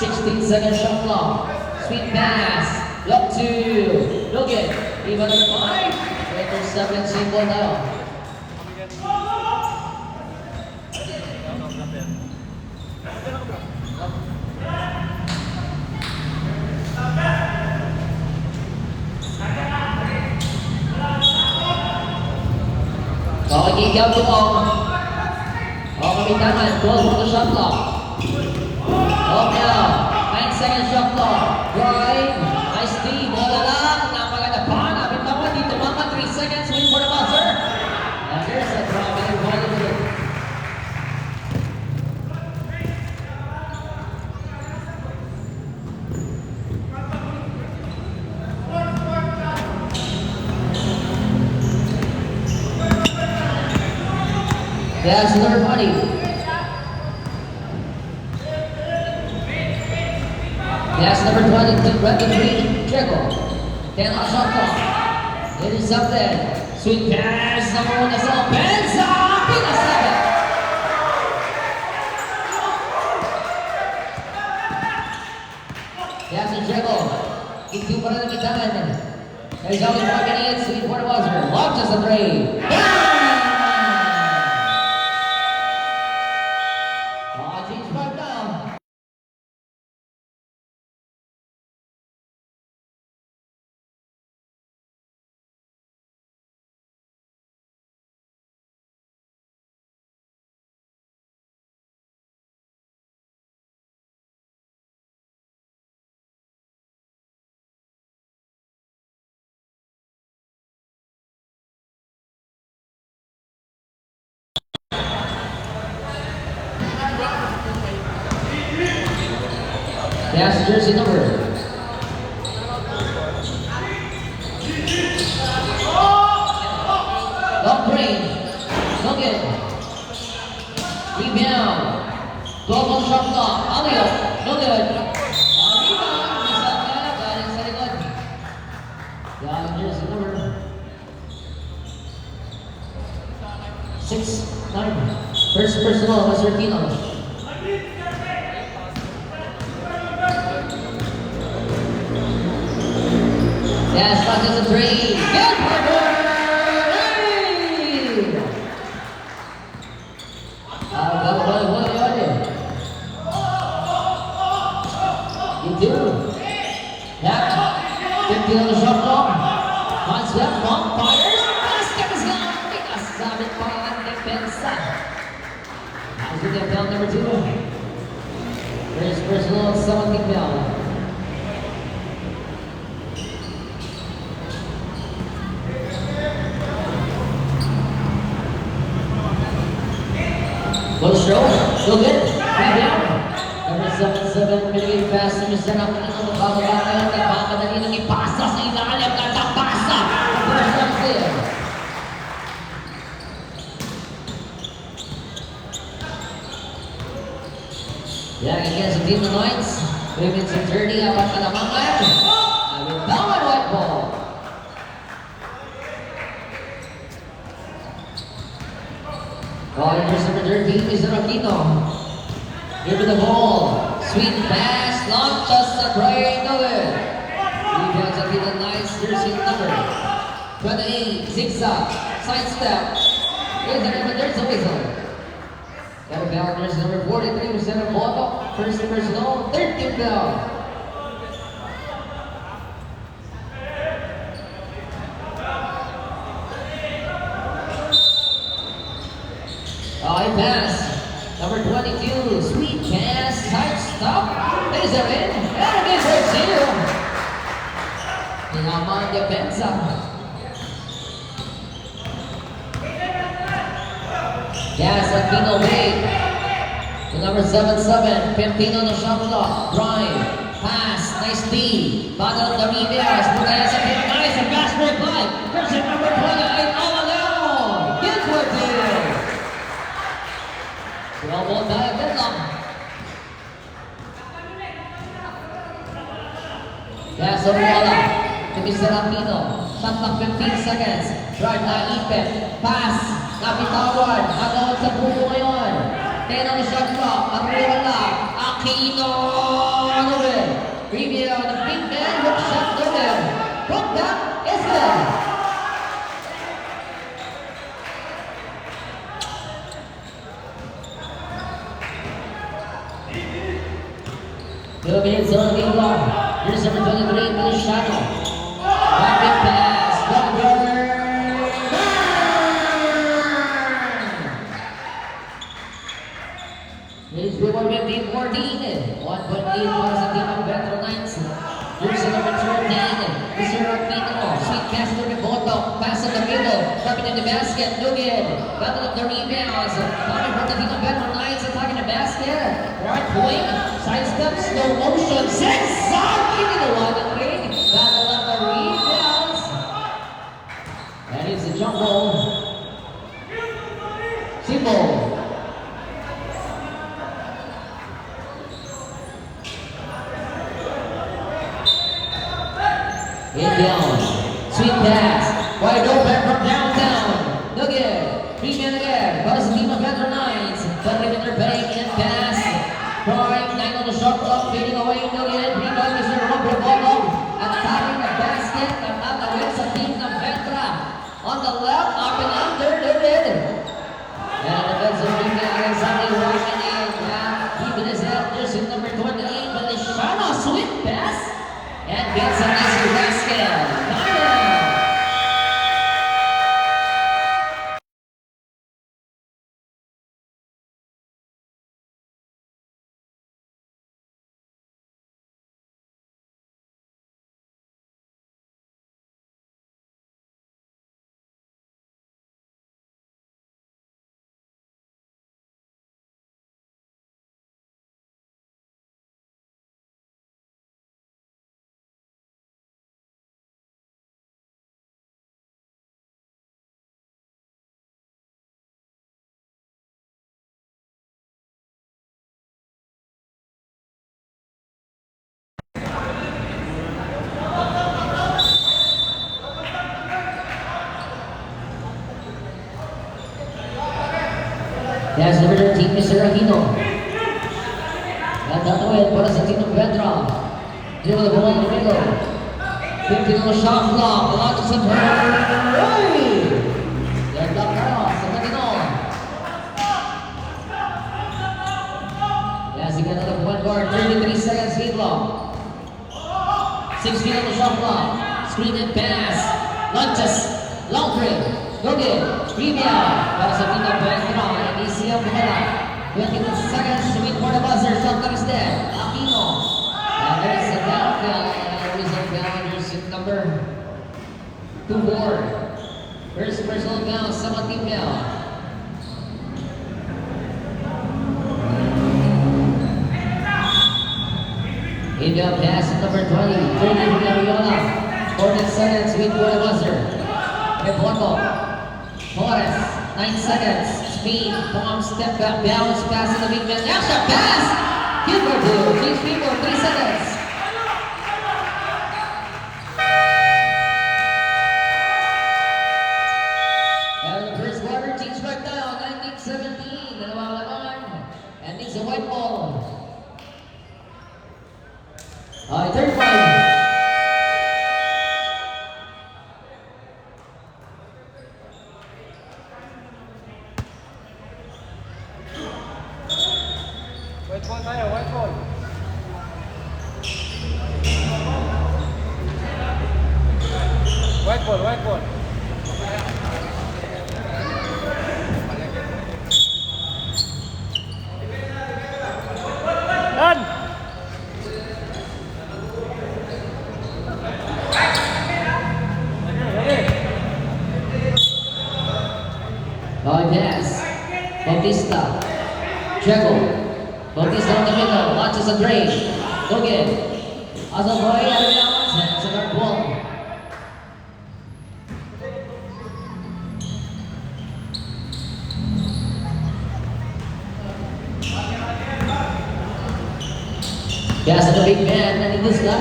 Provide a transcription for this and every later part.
16 second shot clock. Sweet pass. Block 2. Look it. Even at 5. 27 simple now. Okay, ikaw mo. Okay, taman. Close to the shot clock. Okay now. 9 second shot clock. Right. Nice D. Bola lang. Napaganda pa. Napit naman dito mga 3 seconds. Wait for the buzzer. And there's a drop in the ball. That's number 20. That's number 23, Trickle. 10 on shot clock. It is up there. Sweet pass, number 1 is all Benza. Pinasabit. That's a Trickle. Itu pa rin ang itangan. There's only 4 minutes. Sweet for the buzzer. Launches a 3. That's jersey number. Long range. Look it. Rebound. Double shot clock. Alio. Look it. Rebound. Isa ka. Galing sa likod. Galing jersey number 6-9. First personal. Mr. Pino. Yes, that is a 3. Good for her! What? You do. Yeah. 50 on the shot clock. One step, one fires. Basket is gone. Pinasabit pa ang depensa. How's with the bell number 2? First personal, 17 bell. Well, show. Still good. Rebound. Number 7-7. Binigay pass na Mr. Nakina. Bababa ngayon. Nagmamadali nang ipasa sa ilalim. Natapasa. First up clear. Yan against the Team of Knights. Women's and 30. Apat ka naman ngayon. Rebound and white ball. Calling for number 13, Mr. Aquino. Give me the ball. Sweet pass, long just a try, no good. Rebounds up in the nice jersey number 28, zigzag, sidestep. There's a whistle. Got a bell, there's number 43, Mr. Boto. First personal, 13 bell. High pass, number 22, sweet pass, side stop, there's a win, and it is right zero. Inaman depensa. Yes, Aquino Wade. The number 7-7, 15 on the shot clock, drive, pass, nice D, battle of the Riveras, Bugaya sa pin, nice, a pass break by, person number 28, Amalao, good for two. Double dive, good luck. Yes, Oriana, to Mr. Aquino, shot clock 15 seconds, drive na Ipet, pass, napitawad, hanggang sa buko ngayon. 10 on the shot clock, Ariela, Aquino, no good. Rebound, the big man, hook shot, no good. Put down, is good. Two minutes on the game clock. Here's number 23, Feliciano. Rapid pass, number 9. It's reward with team 14. 1.8 para sa team ng Metro Knights. Here's number 13, Mr. Aquino. Sweet pass to Riboto. Pass in the middle. Dropping in the basket. No good. Battle of the rebounds. Coming from the team of Metro Knights. Attacking the basket. Right wing. Side step. Slow motion. Zigzag. Into the one and ring. Battle of the rebounds. That is the jump ball. Simple. Inbound. Sweet pass. Wide open from downtown. No good. Rebound again. Buzz the team of Metro Knights. Perimeter bank and pass. Drawing 9 on the shot clock. Fading away. No good. Rebound is your Robert Bolo. Attacking the basket. At the wings of team ng Vetra. On the left. Up and under. No good. And the defensive rebound is Sandy walking in. Keeping his head. There's number 28. Feliciano. Sweet pass. And gets a nice basket. That's number 13, Mr. Aquino. At tatawid para sa team ng Vetra. Give the ball in the middle. 15 on the shot clock. Launches of her. Ganda ka sa kanino. That's again on the point guard. 33 seconds lead clock. 16 on the shot clock. Screen and pass. Launches. Long three. No good. Rebound. Para sa team ng Vetra. Easy up pumala. 22 seconds to wait for the buzzer. Shot clock is dead. Aquino. And there's a downfield. There is a foul. Here's number 2-4. First personal foul. Sama team foul. Inbound pass number 20. 30 from Ariola. 14 seconds. Wait for the buzzer. Reporto. Torres. 9 seconds. Speed. Bomb. Step back. Bounce. Pass in the big man. Extra pass. Gilbert Blue. Team speed for 3 seconds. And the first quarter. Teams right down. 19-17. Dalawang laban. And it's a white ball. Third five. White ball tayo, white ball. White ball, white ball. Done! Pass. Bautista. Chego. Bautista on the middle. Launches a three. No good. Azaboy out of bounds. Hands in our ball. Pass to the big man. And this guy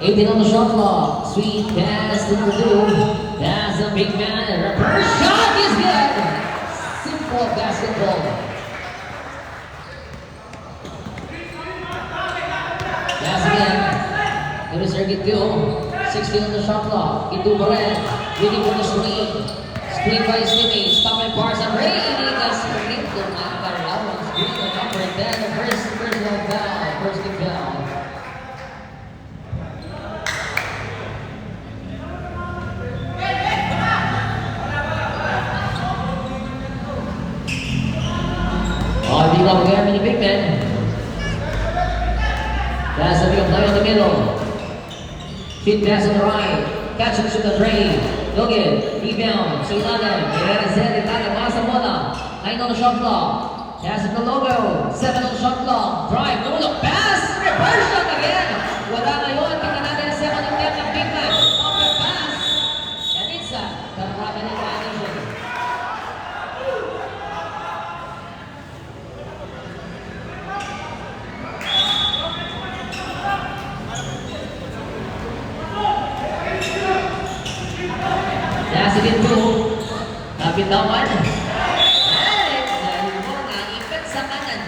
18 on the shot clock. Sweet pass to the two. Pass the big man. Reverse shot is good. Simple basketball. It is Sergey Teo. 16 on the shot clock. Ito pa rin. Waiting for the screen. Screen by Slimmy. Stop and bars and Brady. That's the game. That one's green. The number 10. The first personal foul. First team foul. Oh, di ba magagamit ni Big Man? That's the big play on the middle. Feed pass on the right. Catch and shoot the drain. Look it. Rebound. Sa ilalim. Herrera set. Ilalim. Masa bola. 9 on the shot clock. Pass at the logo. 7 on the shot clock. Drive. No look. Pass. Reverse shot again. Wala ngayon. Tingnan natin ang second attempt ng Big Man. Open pass. And it's a karami ng addition. Nasa din po. Napitawan. Dahil mo naipit sa kanan.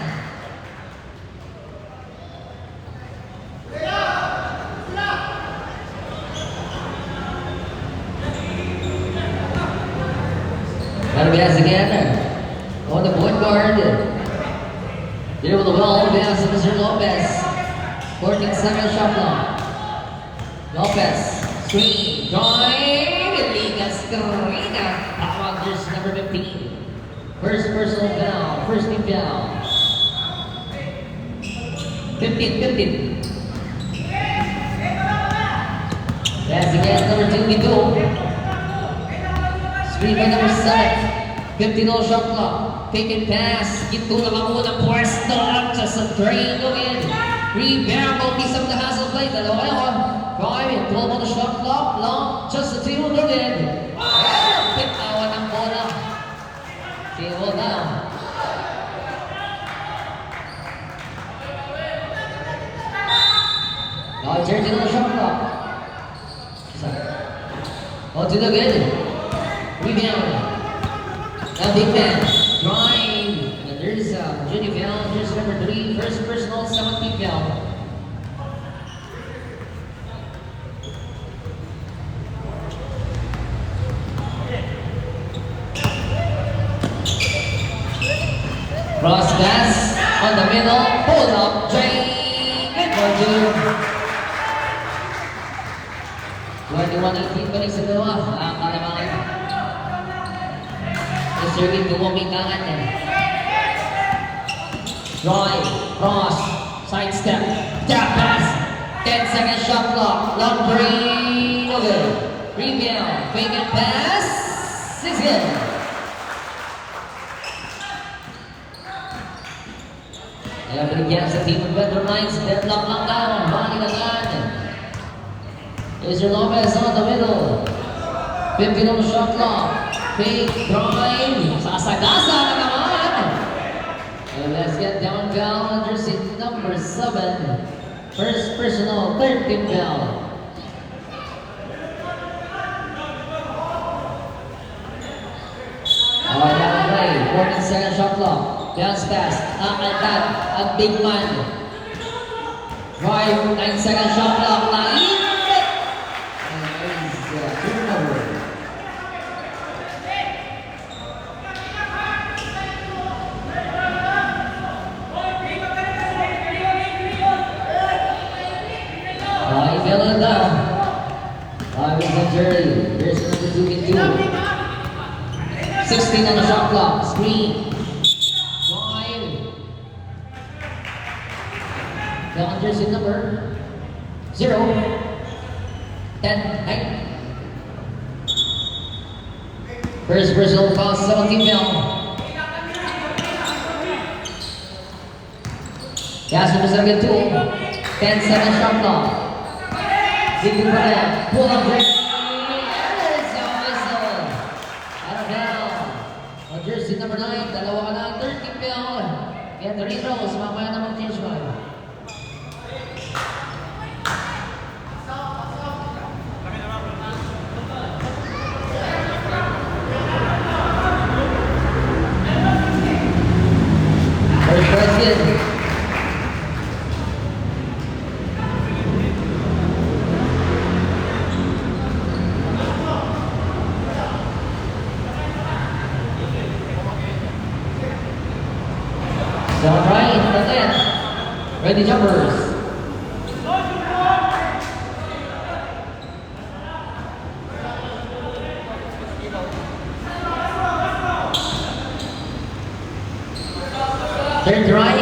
Pass again. On the point guard. There with the ball. Pass to Mr. Lopez. 14 seconds shot clock. Lopez. Screen. Drive. Ligas Carina. Tawag there's number 15. First personal foul. First team foul. 15. Pass again. Number 2 we go. Screen by number 7. 15 on shot clock. Pick and pass. Ito na mamunang force stop. Just a drain again. Rebound. Both piece of the hustle play. Dalawa yun. 5 and 12 on the shot clock. Long. Just a 2 again. Pitawan ng bola. Single down. Now 13 on the shot clock. On to the good. Rebound. Now Big Man, drive, and there's Junior foul, just number 3, first personal, 17 foul. Cross pass on the middle, pull up, drain, good for two. 21-18 balik sa dalawa, ang kalamangan. Sergey bumitangan niya. Drive, cross, sidestep, tap pass, 10 second shot clock, long three, no good. Rebound, fake and pass, 6 good. Kaya binigyan sa team of Metro Knights, deadlock lang down, bali na gan. Mr. Lopez on the middle, 15 on the shot clock. Fake drive, sasagasa na naman. And let's get down foul, jersey number 7. First personal, 13 foul. Oh, down play, 14 second shot clock. Bounce pass, Altan, a big man. Drive, 9 second shot clock, nainit. And there's turnover. Jersey. There's number 2 in 2. 16 on the shot clock. Screen. Drive. Down jersey number 0. 10. 9. First personal foul, 17 foul. Pass number 7 2. 10 second shot clock. Ziggy pa rin. Pull up break. Jersey number 9, dalawa ka na, 13 foul. Kaya 3 throws, mamaya na mag-change mo. First question. Right, the net. Ready jumpers. Third try.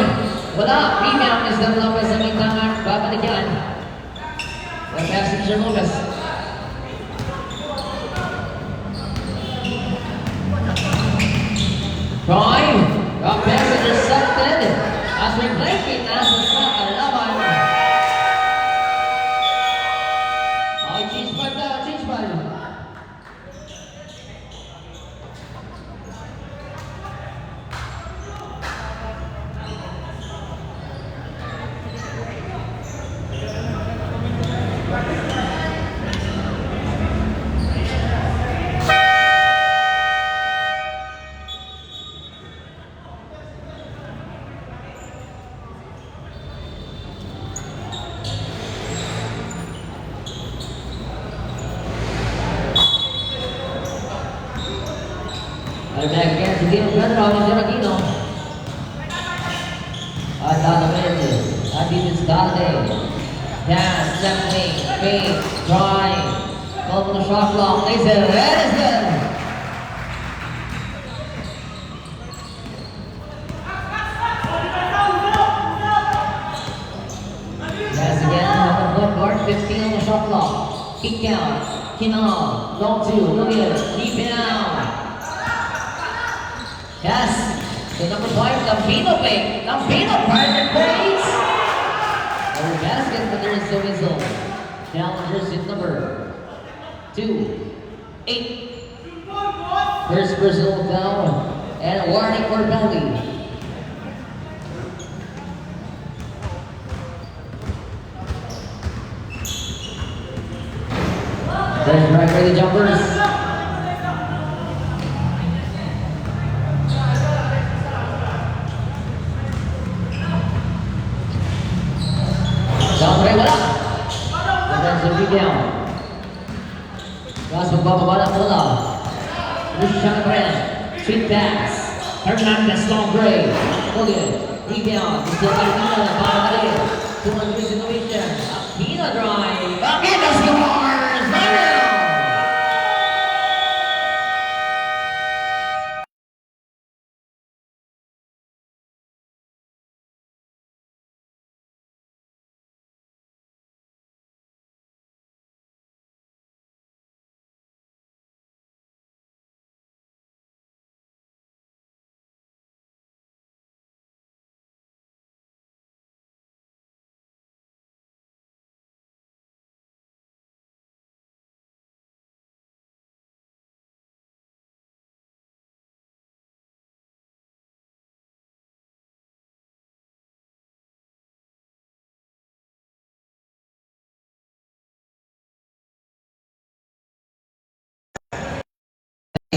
Wala. Rebound is Del Lopez ang itangan. Babalik yan. The passenger Lopez. Try. The passenger second. As we break it, nasa sa kalaban. Okay, change ball daw. Change ball. Back again to Dino Pedro and Giorgino. Adalamente. Adidas Dade. Pass, left wing, fake, drive. Call for the shot clock. Laser, that is good. Pass again, one guard, 15 on the shot clock. Kick out. Kinal, long two, no good. Rebound. Yes, so number 5, Lampino fake. Lampino, perfect plays. Over basket, but there is the whistle. Challengers in number 2, 8. First personal foul and a warning for penalty. Fresh right for the jumpers. Sampai wala. Defensive rebound. Gas magbababa ng bola. Lucian Brand. Sweet pass. Hernandez long break. Hogan. Rebound. Still Aquino. Bottom of it. 200 situation. Aquino drive. Aquino scores. Rebound.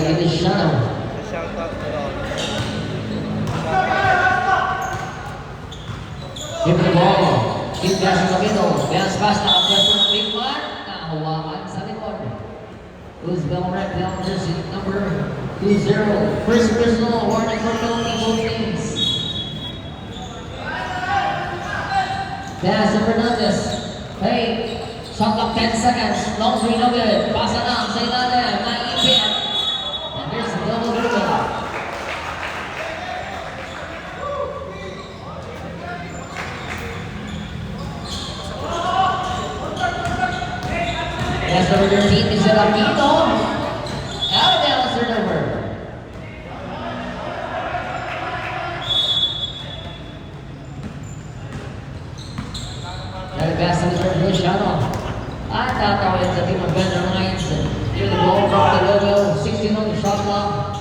It is Shano. Shout out to all. Give the ball. Keep pass in the middle. Bounce pass na kapwesto ng big man. Nakahawakan sa likod. Who's Belmrek? Challengers in number 2-0. First personal warning for penalty both teams. Pass to Fernandez. Hey, shot clock 10 seconds. Long three, no good. Pasa na sa ilalim. Naipit. And there's a double dribble. Yes, number 13 is Aquino. Out of bounds, turnover. Got a pass to Mr. Luciano. At tatawid sa team of Bender Lions. Near the goal from the logo. 16 on the shot clock.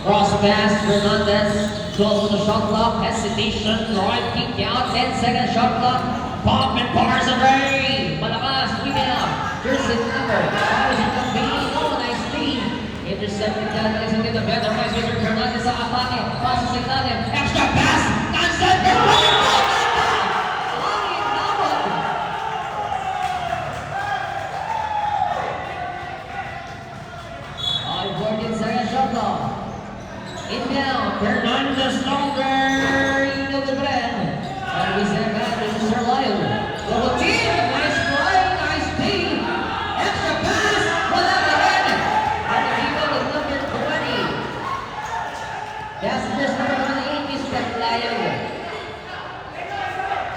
Cross pass, Fernandez. 12 on the shot clock. Hesitation. Right kick out. 10 second shot clock. Pop and bars away. Malakas. Rebound. Jersey number. Powers in campaign. Oh, nice three. Intercepted that. Nice again. The Bender Lions. Mr. Fernandez sa atake. Passes sa ilalim. Extra pass. Nonsense. Inbound, Fernandez longer, no good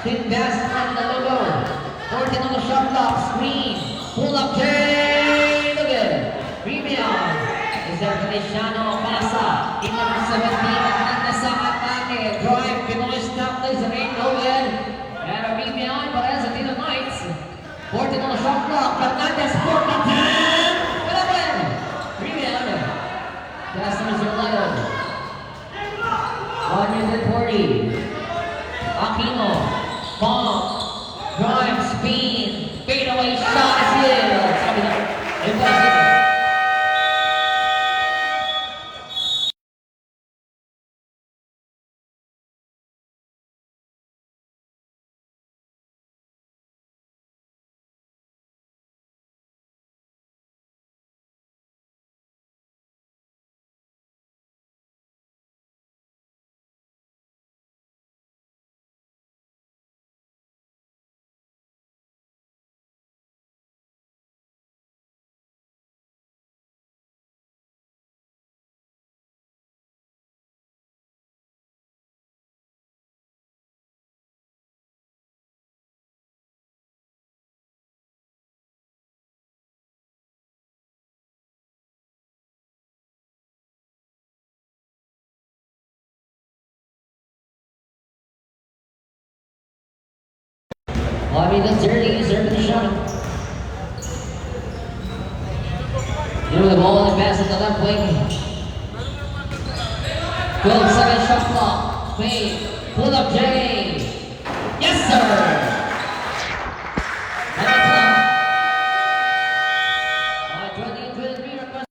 Thin pass on the logo. 14 on the shot clock. Screen. Pull up Jay. Look at it. Rebound. Is there Feliciano Pasa. In number 17. Hernandez sa atake. Drive. Pinoy stop. There's a rain. Logan. And a rebound. Para sa Tino Knights. 14 on the shot clock. Hernandez. 14. Kalaban. Rebound. Pass to Mr. Lion. 140. Aquino. Bomb. Drive. Spin. Fade away shot. Is in. Sabi na. Impossible. Minutes early, serving the shot. Through the ball and pass at the left wing. 12-second shot clock. Wait, pull up Jay. Yes, sir. And the clock. 20-23 request.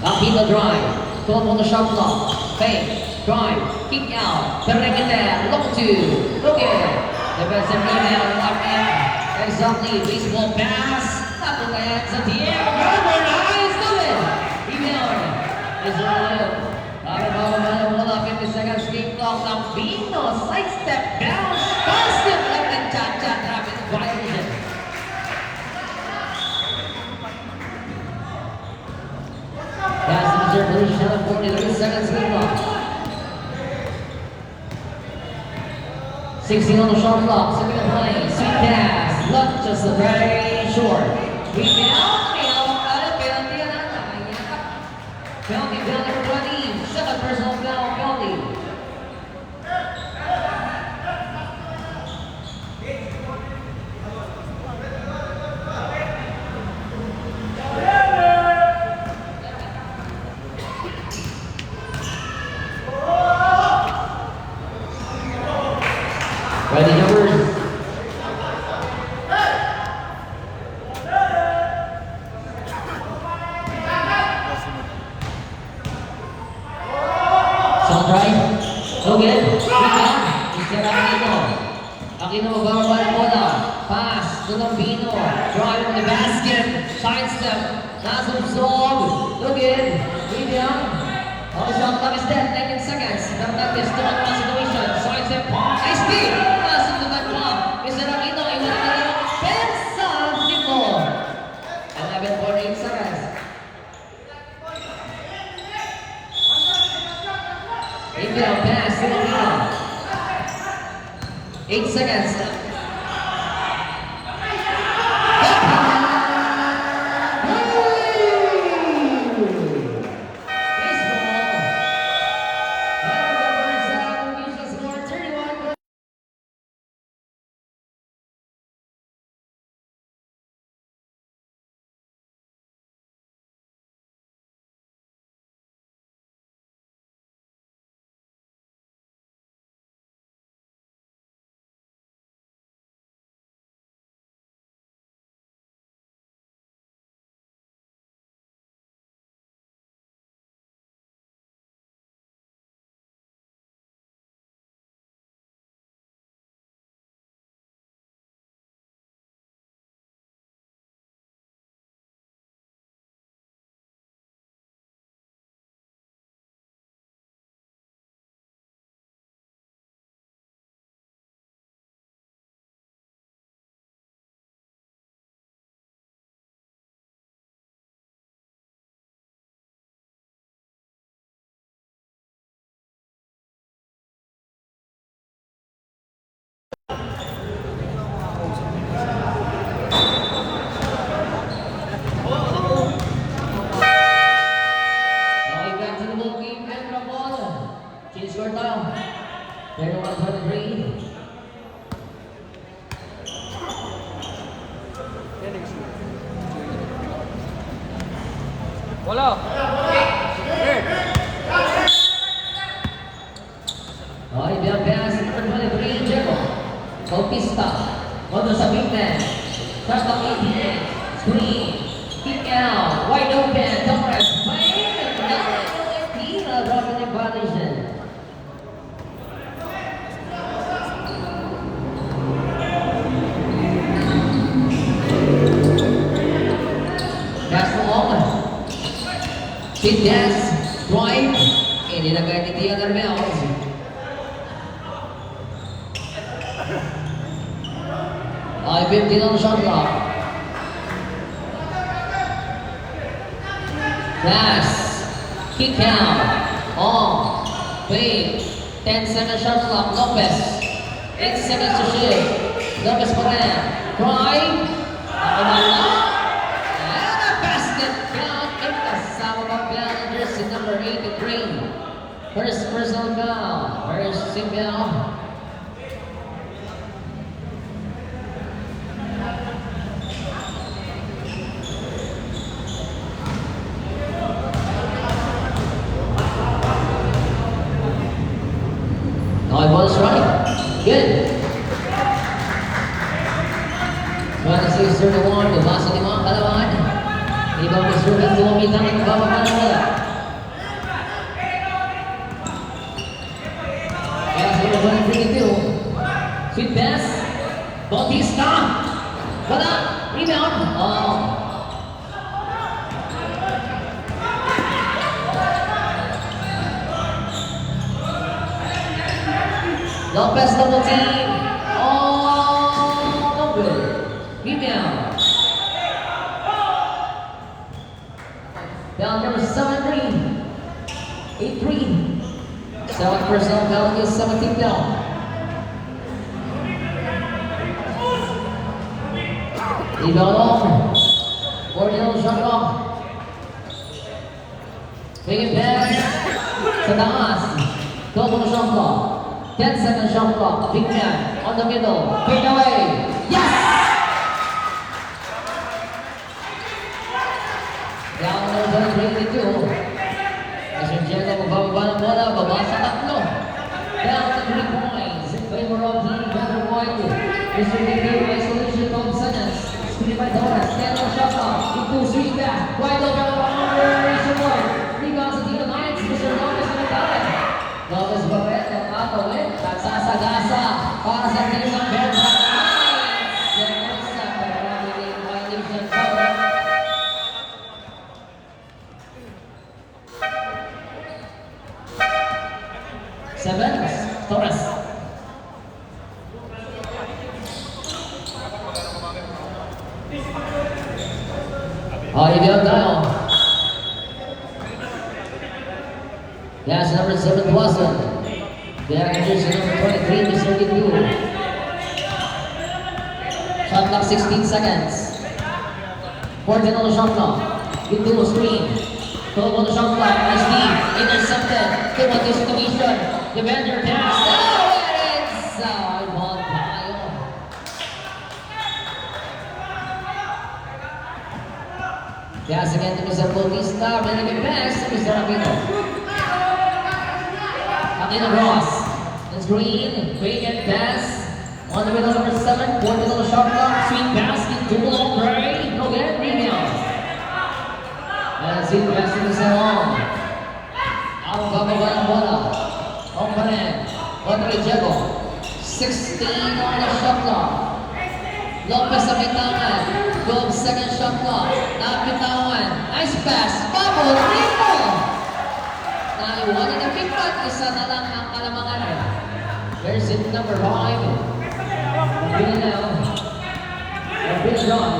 Aquino drive. 12 on the shot clock. Fake. Drive. Kick out. Perregete. Look to. Okay. Defensive rebound. Lock in. Exactly. Baseball pass. Not the land. Santiago. Garber. Nice. Do it. Rebound. Is Royal. Bola 50 seconds. Game clock. Lambino. Sidestep. Bounce. Positive. Left and cha-cha. Traffic violation. Pass to Mr. Feliciano, 43 seconds clock. 16 on the shot clock, second play, sweet pass, look, just very short. Rebound, penalty na penalty number 20, second personal foul, penalty. Ready numbers. Sound right? So good. Rebound. Mr. Aquino. Aquino magbababa ng bola. Pass to Lambino. Drive on the basket. Sidestep. Nasa absorb. Look in. Rebound. Oh, shot clock is dead. 19 seconds. Hernandez to one situation. Sidestep. Nice speed. Pass into the clock. Mr. Aquino. Iwan na kayo. Pensa. Dito. 11.8 seconds. 8 seconds. points in the ball game. Extra ball. Change score tayo. 31-23. Wala. Okay, beyond pass. Number 23, Jero. Bautista. Moto sa big man. Shot clock 18. Screen. Kick out. Wide open. Torres. Bang! Tira. Dropping the violation. Pass along. Sit gas. Drive. Inilagay ni Tia Garmels. Ay, 15 on the shot clock. Pass. Kick out. On. Fade. 10 seconds shot clock. Lopez. 8 seconds to shoot. Lopez pa rin. Drive. Ako na lang. And a basket count. And kasama pa pala jersey number 83. First personal foul. First single. No, ball's right. Good. 26-31. Bumasa ni mga kalawan. Ibang misurgan tumamitang ang bababa ng wala. Kaya sa number 22. Sweet pass. Bautista. Wala. Rebound. Oh. Lopez double team. Oh, no good. Rebound. Down number 7-3. 8-3. 7 personal foul against 17 down. Rebound on. 40 shot clock. Big pass. Sa taas. Double shot clock. 10 second shot clock. Big man on the middle. Fade away. Yes! Down number 22. Mr. Diego magbababa ng bola. Baba sa tatlo. Down to 3 points. In favor of the Better Point. Mr. Diego isolation from Sanas. Screen by Torres. 10 on shot clock. Into sweet pass. Wide open on Mr. Boyd. Rebounds at the Knights. Mr. Lopez na nagkakit. Lopez Barret ang atawin at sasagasa para sa team ng Better Knights. Second sa parameting violation cover. Seven, Torres. Ideal tayo. That's number 7 Watson. The acquisition number 23, Mr. Gibu. Shot clock 16 seconds. 14 on the shot clock. Gibu screen. 12 on the shot clock. Nice team. Intercepted. Good one situation. Defender pass. Oh, and inside. Ball tayo. Pass again to Mr. Bautista. Really pass to Mr. Aquino. Aquino Ross. It's green. Vacant pass. On the middle number 7. 14 on the shot clock. Sweet basket. Too long. Gray. No good. Rebound. And sweet pass to Mr. Long. Ang bababa ng bola. Ang pa rin. Andre Diego. 16 on the shot clock. Lopez sa bitangan. 12 second shot clock. Napitawan. Nice pass. Bubble. Triple. Naiwanan na pipat. Isa na lang ang kalamangan. There's it number 5. Binanaw. John.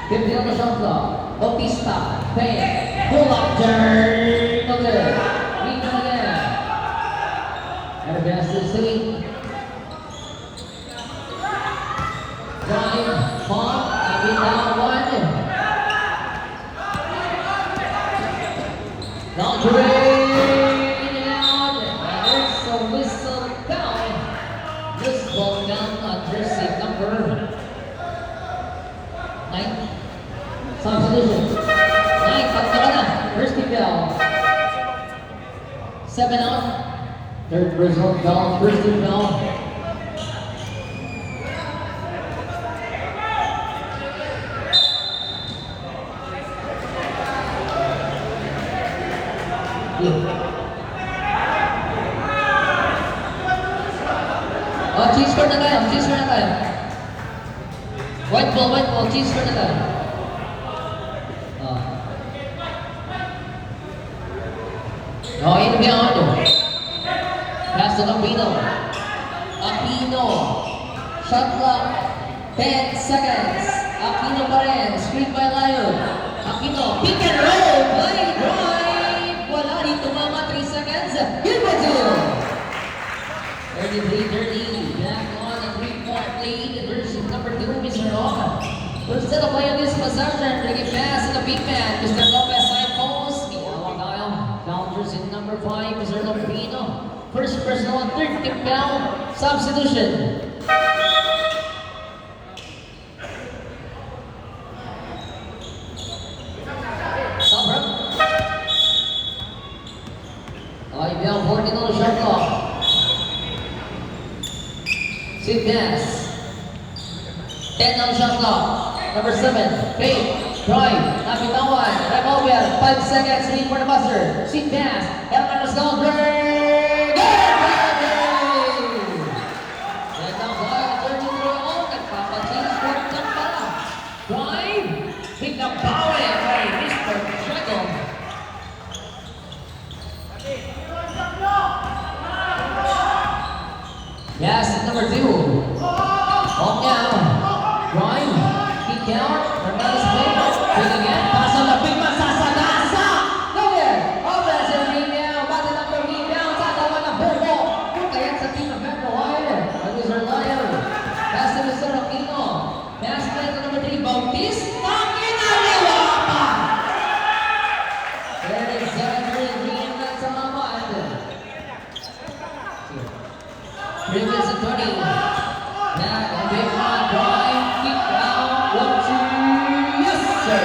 50 on the shot clock. Bautista. Pay. Pull up. Turn. No good. Rebound again. And the best is sweet. Drive. Pump. Napitawan. Boundary in and out. And there's a whistle down. This ball down on jersey number 9. Substitution. 9, tatlo ka na. First team down. 7 out. Third result down. First team down. Oh, cheese score na tayo. Cheese score na tayo. White ball. Cheese score na tayo. Oh, inbound. Pass to Aquino. Shot clock. 10 seconds. Aquino pa rin. Screen by Lion. Aquino. Pick and roll. Play drive. Wala dito mama. 3 seconds. Give it to him. 33-30. Back on the 3-point lead. Version number 2, Mr. Roca. Instead of playing this possession, bring it pass to the big man. Mr. Lopez side post. Iyawa tayo. Counters in number 5, Mr. Lopino. First personal, third team down. Substitution. Sobra. Okay, down 14 on the shot clock. Sid Gas. 10 on the shot clock. Number 7, Faith, drive, napitawan, revolver, 5 seconds, lead for the buster. Sid Gas, Elman was gone, break! Let down ball, 33-0, nagpapachange for the pala. Drive, pick up power by Mr. Dragon. Yes, number 2. On now. Drive. Kick out. Hermanos play. Pick again. Pass on the big man. Sasagasa. Go there. Offensive rebound. Battle number rebound. Tatawa ng Burbo. Kaya sa team of Metro Wire. That is our lion. Pass to Mr. Aquino. Pass play to number 3. Bautista. Kinaliwa pa. 37-3 minutes sa mamad. 3 minutes and 20. Back on big man. Drive. Kick out. 1, 2. Yes, sir.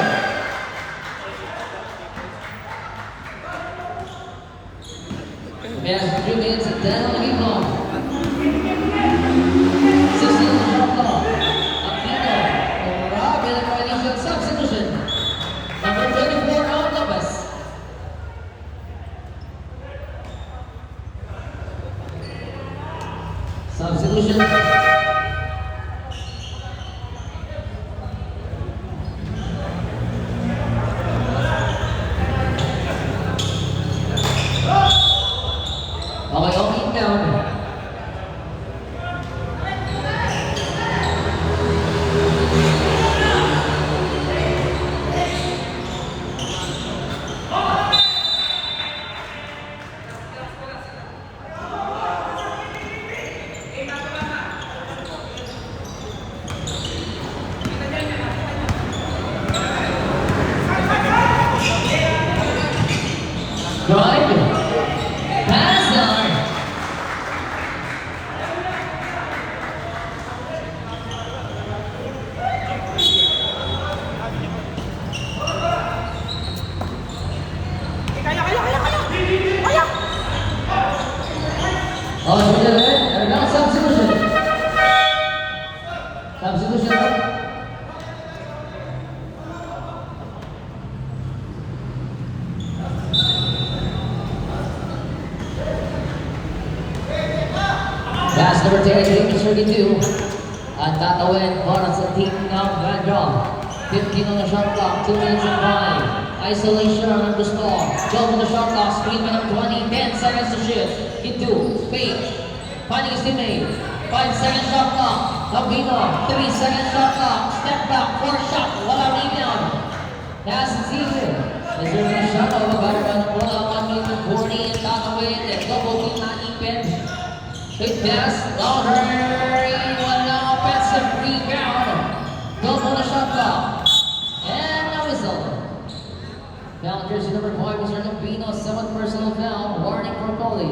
Yes, 3 minutes and 10 on the game clock. 16 on the shot clock. Aquino. Robin for initial substitution. Number 24, Raul Lopez. Substitution. Okay, okay down. Drive. Pass on. Oh, sudah kan? Ada substitution. Substitution. Pass number 10, Mr. 32. At tatawin para sa team ng Vandal. 15 on the shot clock, 2 minutes and 5. Isolation on the score. 12 on the shot clock, screen man of 20, 10 seconds to shoot. Into Spade. Finding his teammate. 5 second shot clock. Albino, 3 second shot clock. Step back, 4 shot, wala rebound. Pass is easy. Deserve a shot over Barban. Wala 1 minute and 40 and tatawin. Double team na ipin. Good pass, louder, one now, offensive rebound. Double on the shot clock. And a whistle. Down jersey number 5, Mr. Lupino, 7 personal foul. Warning for Coley.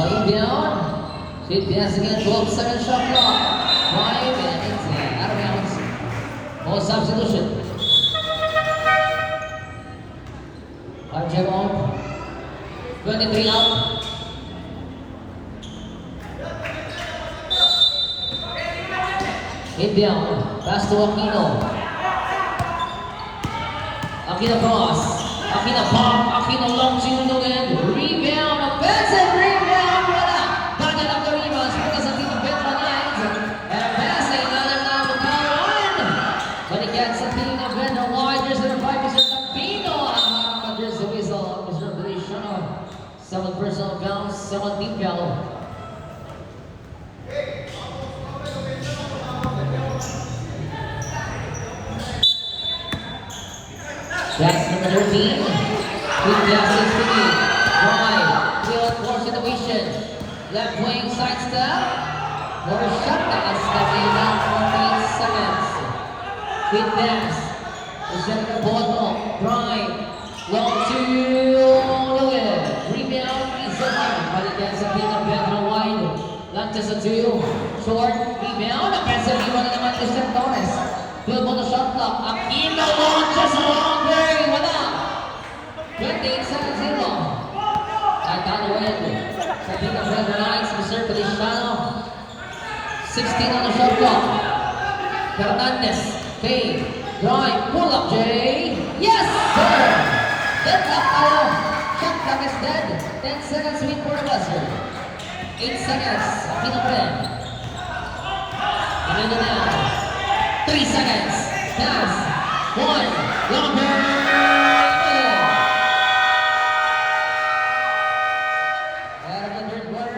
Inbound. Sweet pass again. 12-second shot clock. 5 and it's out of bounds. No substitution. 5 check on. 23 up. Inbound. Pass to Aquino. Aquino cross. Aquino pump. Aquino long to Nolan. Rebound. Offensive rebound. Wala. Bagal ang Karibas. Mula sa team of Petro Knights. And a pass ay ilalim na Bukawan. Balikan sa team of Petro Knights. There's number 5, Mr. Tapino. Ang mga there's the whistle. Mr. Feliciano. 7 personal fouls. 7 team foul. That's number 13. With pass is Fini. Drive. Field for situation. Left wing side step. For a shot that is stepping down for 8 seconds. With pass. Present the ball. Drive. Long to Logan. Rebound. Isabel. Balikan sa team ng Pedro Wide. Lantas sa 2. Short. Rebound. Offensive rebound na naman ni Steph Torres. Field mo na shot clock. Aquino launches long way. Wala. 28 seconds in long. Titano Wend. Sa team ng Red Knights, Mr. Feliciano. 16 on the shot clock. Fernandez. Kay. Drive. Pull up, Jay. Yes, sir. Deadlock tayo. Shot clock is dead. 10 seconds wait for the buzzer. 8 seconds. Aquino Wend. Ano na? 3 seconds. Pass. 1. Longer. Out of the third quarter.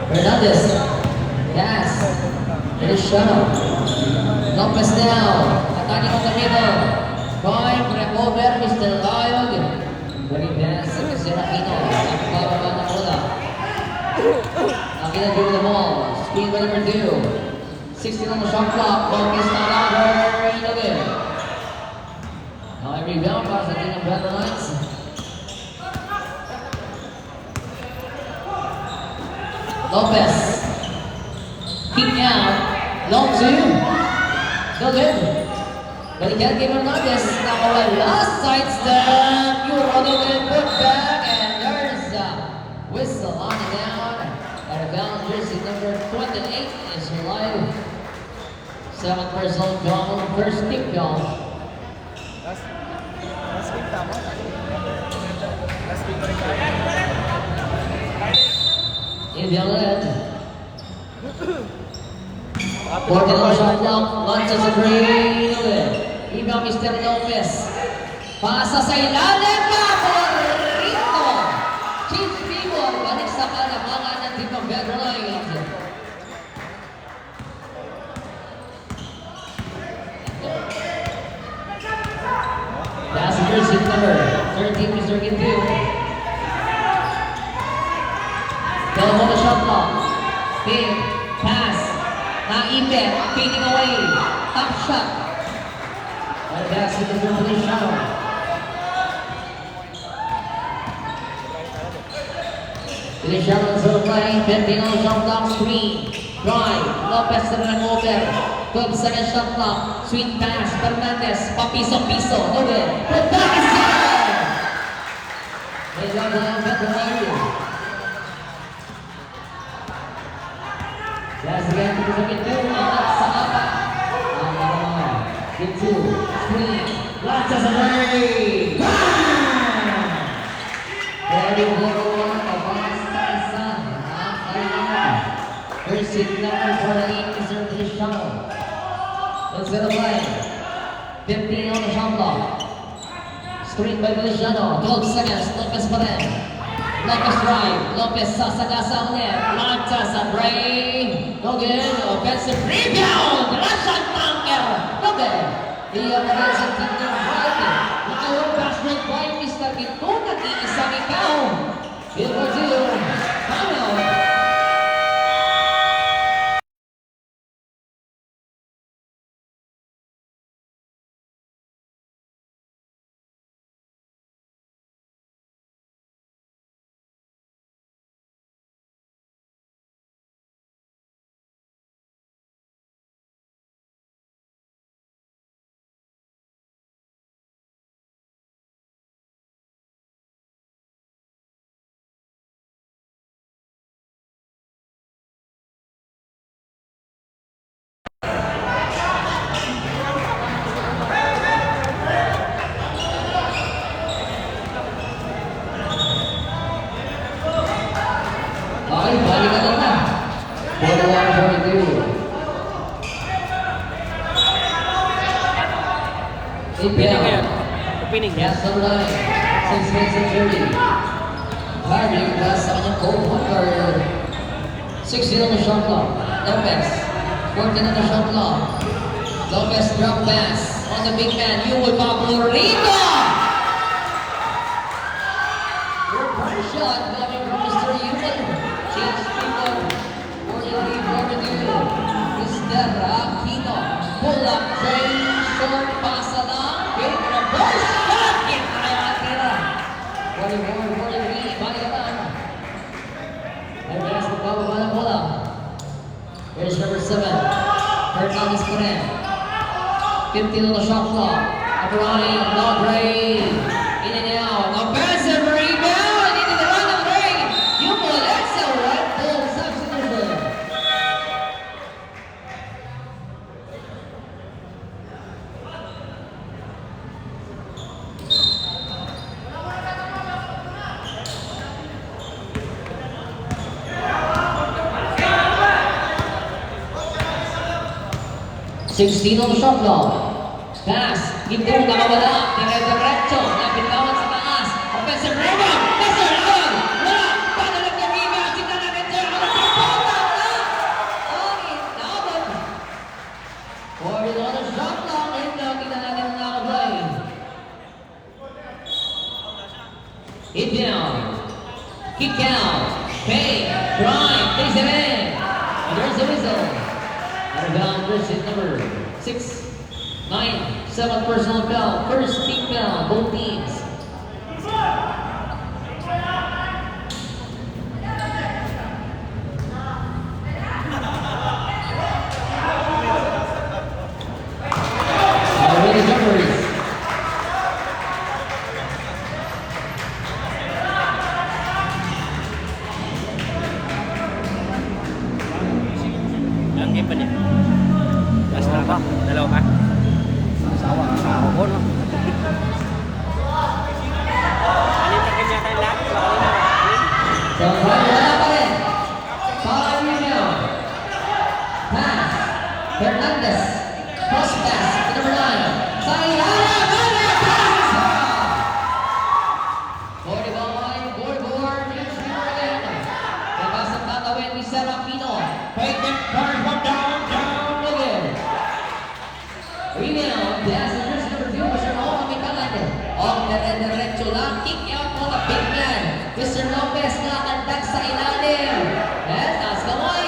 Fernandez. Pass. Feliciano. Lopez now. Attacking on the middle. Going back over Mr. Lyog. Very pass sa Mr. Aquino. Nakababa ng bola. Aquino give the ball. Speed by number 2. 16 on the shot clock. Long is not over. Again. Now a rebound pass sa team ng Red Knights. Lopez. Kicking out. Long 2. No good. Balikan kay Fernandez. Nakawala. Side step. Euro good. Put back. And there's a whistle on the down. Out of bounds. Jersey number 28 is live. 7 personal foul. First kick foul. Last week tama? Last week rin tayo. Inbound led. 14 on shot clock. Launches a three. Inbound Mr. Lopez. Pasa sa ilalim. Paborito. Chief Figure. Balik sa kalamangan ng team of Red Knights. That's jersey number 13, Mr. Gintu. Telephone Big pass. Naipit. Fading away. Top shot. And that's the dribbling shot. The shot on the play. 15 on the shot clock. Screen. Drive. Lopez to the over. 12 seconds shot clock. Sweet pass. Fernandez. Papiso-piso. No good. Production! They got the veteran. That's again to the pintu. Anak sa apat. Pintu. Screen. Lots of away. Very well. First hit number 48 is there to the shuttle. Let's get a play. 15 on the shot clock. Screen by Feliciano. 12 seconds. Lopez pa rin. Lopez drive. Lopez sasagasa ulit. Lanza sa Bray. No good. Offensive rebound. Russian bunker. No good. The offensive team ng Friday. Nakawag pass break by Mr. Pinto. Nag-iisang ikaw. It was you. Final. Okay, balikan na. 41-42. Infield. Opening. Yes, on the line. 6 minutes and 30. Harvey pass sa kanyang co-hunter. 16 on the shot clock. Lopez. 14 on the shot clock. Lopez drop pass on the big man. Yuwal Pablo Rico! Your shot coming from Mr. Yuwal. Change people. 43-42. Mr. Aquino. Pull up, train, short, pasa lang. Big reverse shot. Kita kaya Aquino. 44-43. Balikan. And there's the ball by the bola. Here's number 7. Hernandez pa rin. 15 on the shot clock. Abraham, Nogre. In and out. Offensive rebound. Into the run of Ray. Yuwal, that's a Red Bull substitution. Sixteen on the shot clock. Pass. Ginto nakawala. Dire-diretso. Napitawan sa taas. Offensive rebound. Mr. Allen. Wala. Panalag na rebound. Tignan natin siya. Ano pa? Bola na. Ang inabot. 40 on the shot clock. Tignan natin ang nakaplay. Hit down. Kick out. Pay. Drive. Takes it in. And there's the whistle. Out of bounds, hit number 6, 9, 7 personal foul. First team foul, both teams. Already jumpers. Ang game pa niya. Last na ba? Dalawa ka? Asawa. Asawa ko, no? Alin na kanya kayo lahat? So, wala pa rin. Foul rebound. Pass. Fernandez. Cross pass to number 9. Sayala. Pass. 45. Board. Here's the again. Labas ang tatawin ni Serafino. Break it. Turn from down. Again. Rebound. Pass. Here's number 2. Mr. Owen Mikalan. Off diretso lang. Kick out mo na big man. Mr. Lopez nakakandak sa ilalim. And taas kamay.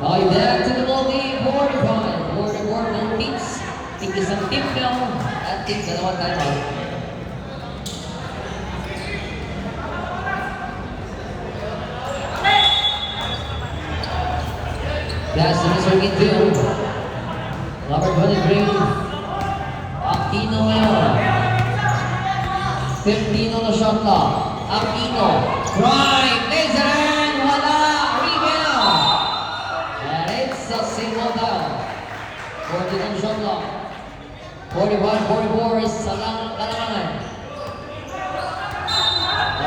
Okay, back to the ball game. 45. 44 ng teams. Tig isang team now. At tig dalawang timeout. Pass to Mr. Gintil. Number 23. Aquino ngayon. 15 on the shot clock. Aquino. Drive. Laser. Wala. Rebound. And it's a single down. 14 on the shot clock. 41-44 is salang kalamangan.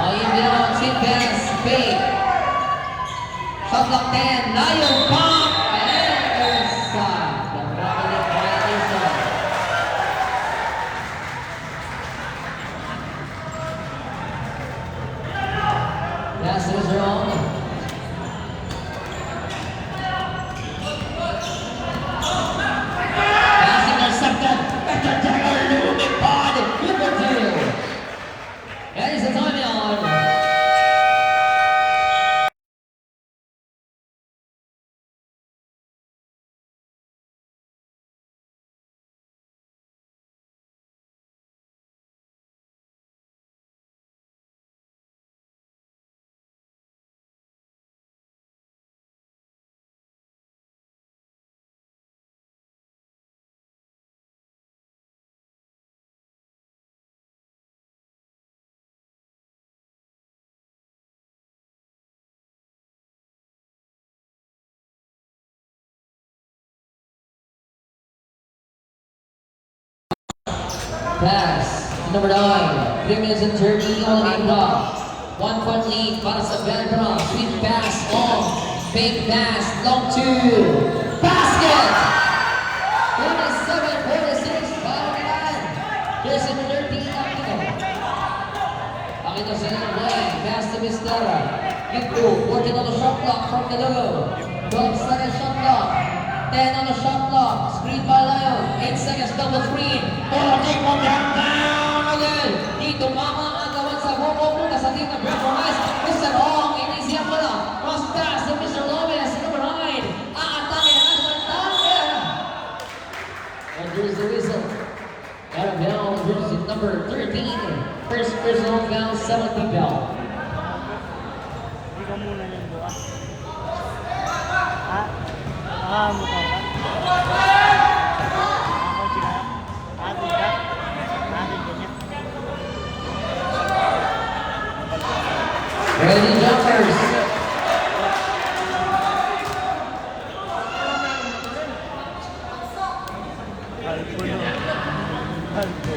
Inbound. Sit pass. Fake. Shot clock 10. Lion pump. And there's the Provident violation. Pass is wrong. Pass intercepted. Better tackle. Moving pod. Liberty. And it's a timeout. Pass to number 9. 3 minutes and 30 on the game clock. 1 point lead para sa Ventura. Sweet pass on. Fake pass. Long 2. Basket! 47-46. Para naman. Jersey number 13. Aquino. Aquino sa play. Pass to Mistera. Ginto. Working on the shot clock from the logo. 12 seconds shot clock. 10 on the shot clock. Screen by Lion. 8 seconds double screen. Take one down again. Dito mama ang gawan sa buko muna sa team ng Brentford Knights. Mr. Ong, inisip mo na. Cross pass to Mr. Lopez, number 9. Aatake na national target. And there's the whistle. Out of bounds, jersey number 13. First personal foul, 70 foul. Hindi ko muna yung bukas. Ha? Mo ka ba? Ako sila. Atin ka? Atin ka niya. Ready jumpers. Alpuno. Alpo.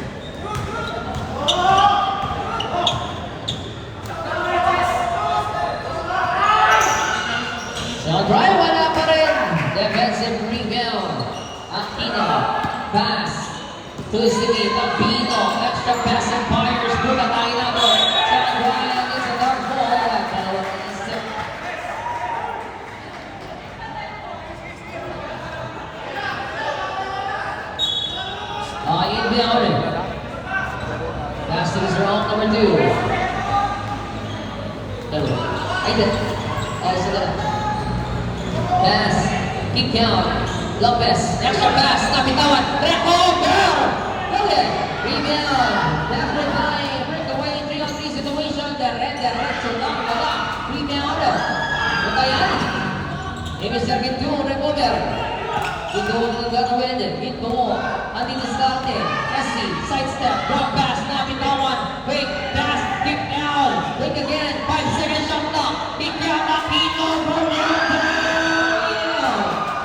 So drive, wala pa rin. Defensive rebound. Aquino. Pass. To Simi. Tapino. Extra pass Empires. Buka tayo na po. John Ryan is a dark ball. At dalawang isip. Inbound. Pass to his wrong, number 2. Ay, din. Sila. Pass. Kick out. Lopez. Extra pass. Napitawan. Recover! Okay. Rebound. Back with high. Breakaway. 3-on-3 situation. Diretso lang pala. Rebound. Butayan. Mr. Ginto. Recover. Ito ang gagawin. Ginto mo. Andito sa ate. Messi. Sidestep. Drop pass. Napitawan. Quick pass. Kick out. Quick again. 5 seconds shot clock. Kick out. Aquino.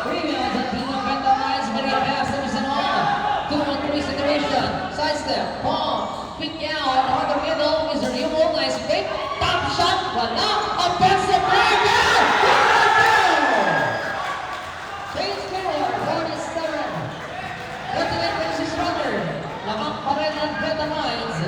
Rebound. Aquino. Benta Knights. Very fast. There's an on. 2-on-3 situation. Sidestep. Palm. Quick out. On the middle. Is there new ball? Nice quick. Top shot. Wala. Offensive rebound. Change score. 47. 48 versus runner. Lamang pa rin ang Benta Knights.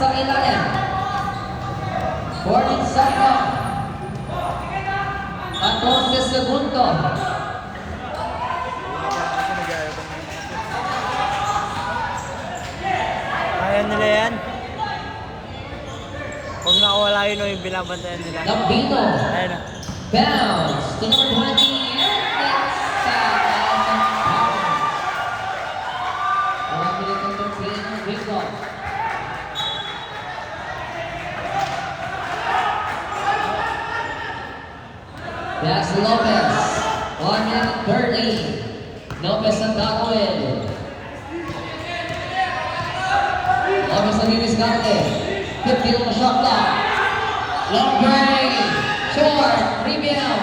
sa ilalim. 14 seconds. 14 segundo. Kaya nila yan. Huwag nakawala yun o yung binabantayan nila. Gambino. Ayun na. Bounce to number 20. And it's out of bounds. 1 minute and 13. Bingo. That's Lopez. 1 minute and 30. Lopez ang gagawin. Lopez ang didiskarte. 50 on the shot clock. Long break. Short. Rebound.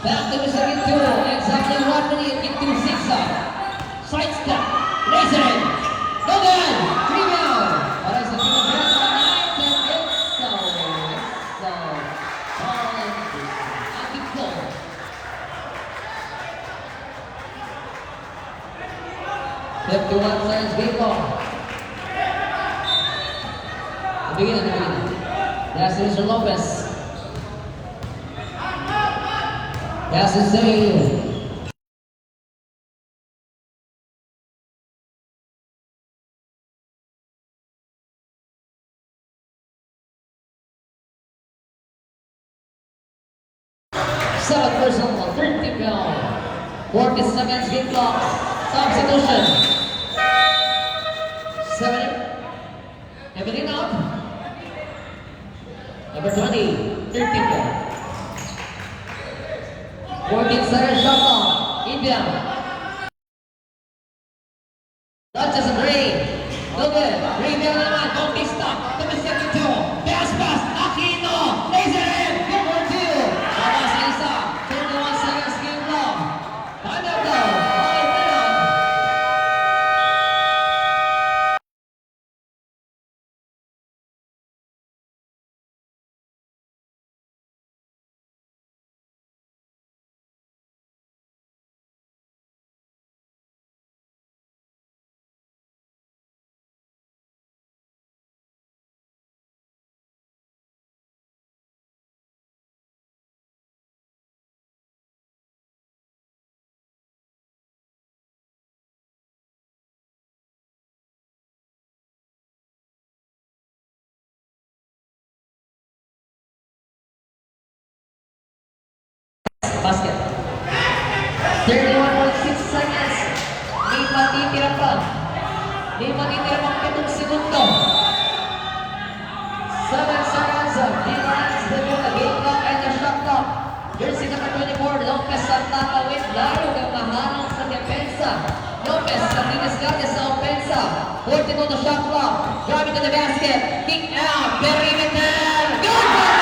Back to the second two. Exactly 1 minute and 2 6. Side step. Laser it. No good. Rebound. Para sa team of Grandma Knights. And it's so. Akiko. 51 seconds. Bingo. Begin. That's Mr. Lopez. That's the save. Seven personal, 30 pound. 40 seconds game clock. Substitution. 7. Evelyn out. Number 20, 13 pound. 14 seconds shot clock. Inbound. Touches and Ray. No good. Rebound naman. Bautista. Number 72. Pass. Aquino. Laser in. Number 2. Baba sa isa. 21 seconds game clock. Time out daw. Okay, time out. Basket. 31.6 seconds. May matitira pa. May matitira pang 7 segundo. 7 seconds. Defense before the game clock and the shot clock. Jersey number 24, Lopez ang tatawid. Laro ang maharang sa depensa. Lopez ang diniscarte sa opensa. 14 on the shot clock. Driving to the basket. Kick out. Perimeter. Good!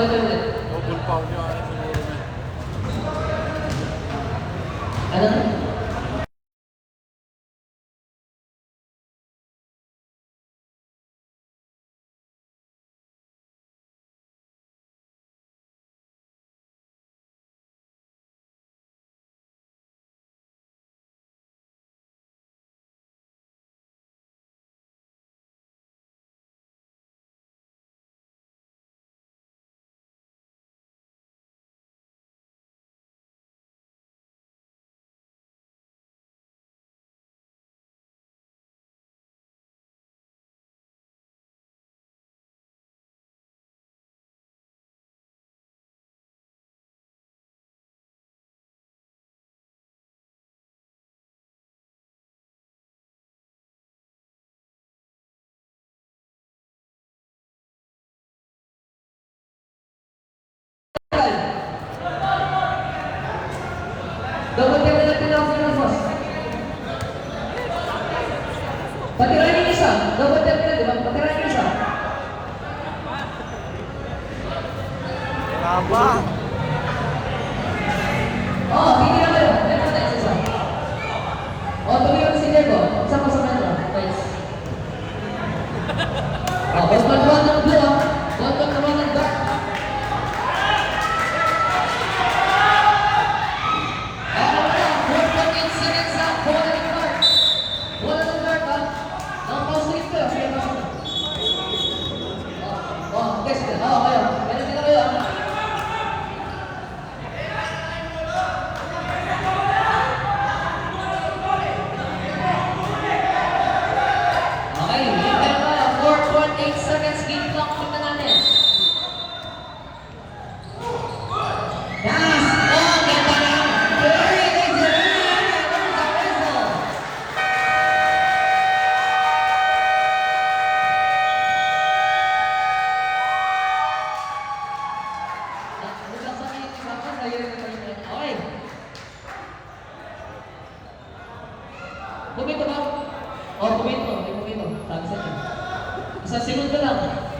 ulit. Double foul niya siguro na. Ano? Double tap na natin ang Fernandez. Patirahin yung isa. Double tap na, di ba? Patirahin yung isa. Tama. Oo, hindi na kayo. Meron na tayo isa. Oo, tumira si Diego. Isa pa sa metro. Nice. Oo, ball ng blue ah. Ball naman ng dark. Okay. Pumito ba? Oh, pumito. May pumito. Sabi sa inyo. Isang segundo lang.